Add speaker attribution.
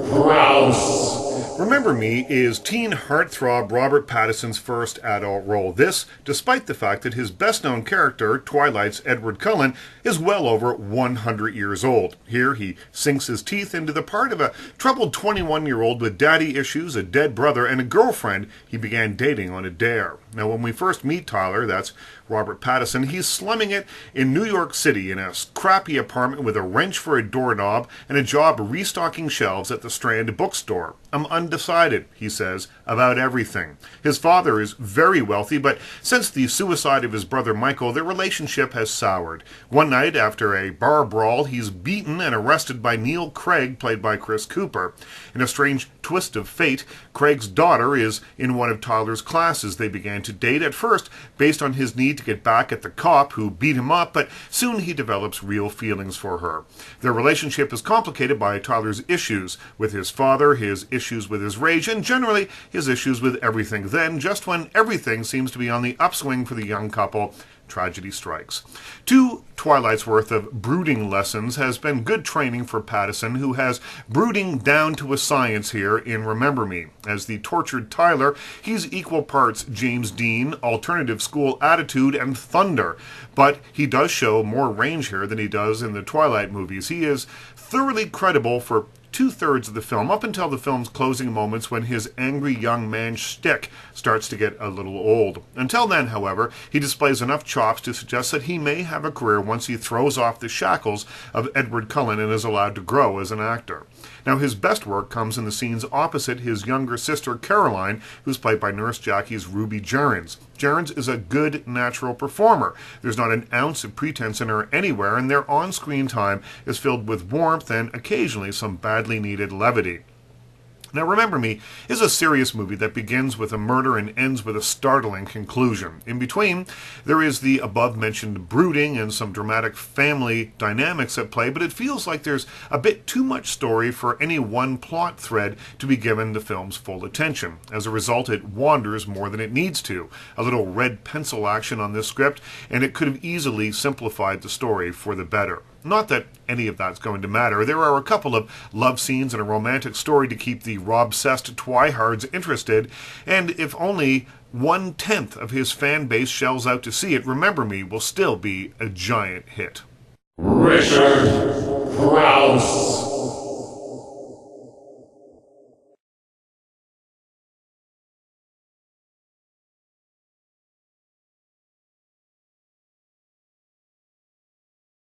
Speaker 1: Crouse.
Speaker 2: Remember Me is teen heartthrob Robert Pattison's first adult role. This, despite the fact that his best-known character, Twilight's Edward Cullen, is well over 100 years old. Here he sinks his teeth into the part of a troubled 21-year-old with daddy issues, a dead brother, and a girlfriend he began dating on a dare. Now, when we first meet Tyler, that's Robert Pattison, he's slumming it in New York City in a crappy apartment with a wrench for a doorknob and a job restocking shelves at the Strand bookstore. I'm undecided, he says, about everything. His father is very wealthy, but since the suicide of his brother Michael, their relationship has soured. One night, after a bar brawl, he's beaten and arrested by Neil Craig, played by Chris Cooper. In a strange twist of fate, Craig's daughter is in one of Tyler's classes. They began to date at first based on his need to get back at the cop who beat him up, but soon he develops real feelings for her. Their relationship is complicated by Tyler's issues with his father, his issues with his rage, and generally his issues with everything. Then, just when everything seems to be on the upswing for the young couple, tragedy strikes. 2 Twilight's worth of brooding lessons has been good training for Pattison, who has brooding down to a science here in Remember Me. As the tortured Tyler, he's equal parts James Dean, alternative school attitude, and thunder. But he does show more range here than he does in the Twilight movies. He is thoroughly credible for 2/3 of the film, up until the film's closing moments when his angry young man shtick starts to get a little old. Until then, however, he displays enough chops to suggest that he may have a career once he throws off the shackles of Edward Cullen and is allowed to grow as an actor. Now, his best work comes in the scenes opposite his younger sister Caroline, who's played by Nurse Jackie's Ruby Gerrans. Gerrans is a good, natural performer. There's not an ounce of pretense in her anywhere, and their on-screen time is filled with warmth and occasionally some badly needed levity. Now, Remember Me is a serious movie that begins with a murder and ends with a startling conclusion. In between, there is the above-mentioned brooding and some dramatic family dynamics at play, but it feels like there's a bit too much story for any one plot thread to be given the film's full attention. As a result, it wanders more than it needs to. A little red pencil action on this script, and it could have easily simplified the story for the better. Not that any of that's going to matter. There are a couple of love scenes and a romantic story to keep the Rob-cessed Twihards interested, and if only 1/10 of his fan base shells out to see it, Remember Me will still be a giant hit.
Speaker 1: Richard